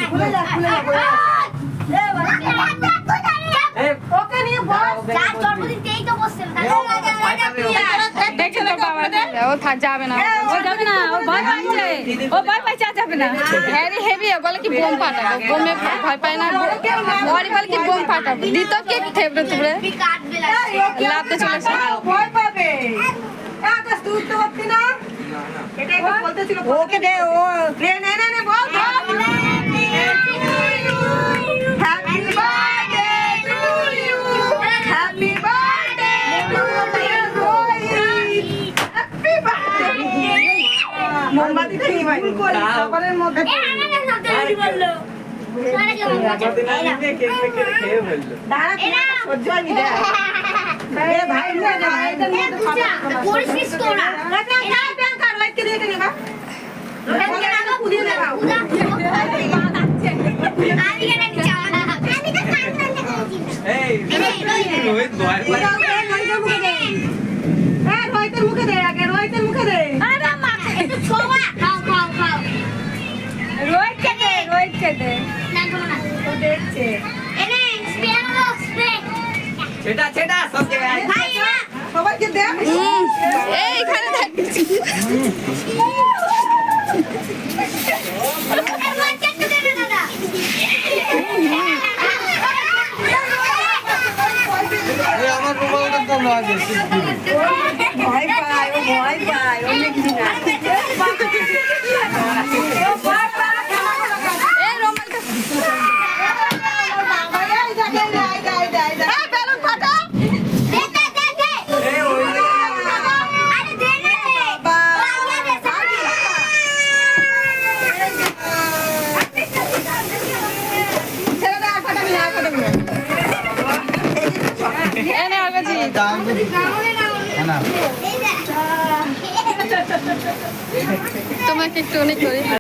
খুলে যা ওকে নিয়ে বস চার জন্মদিন তেই তো বসছেন দেখে তো বাবা ও যাবে না ও যাবে না ও ভয় পাচ্ছে ও ভয় পাচ্ছে আর যাবে না হ্যারি হেভি বলে কি বোম ফাটাবো বোমে ভয় পায় না ওরি বলে কি বোম ফাটাবো দিত কি থেবড়ে তুবড়ে লাভতে চলেছে ভয় পাবে আকাশ তুই তো করতি না এটা একটু বলতেছিল ওকে দে ও নে নে নে বল happy birthday to you happy birthday to you happy birthday মোমবাতি খেয়ে ভাই সবার মধ্যে বললো মুখে দে আগে রোহিতের মুখে দে রোহিত খেতে দেখছে ছেটা ছেটা সব জায়গায় সবাইকে দে এইখানে থাকছি আমার মোবাইলটা তো লাগে ভয় পায় ও ভয় পায় অনেক দিন তোমাকে একটু অনেক করি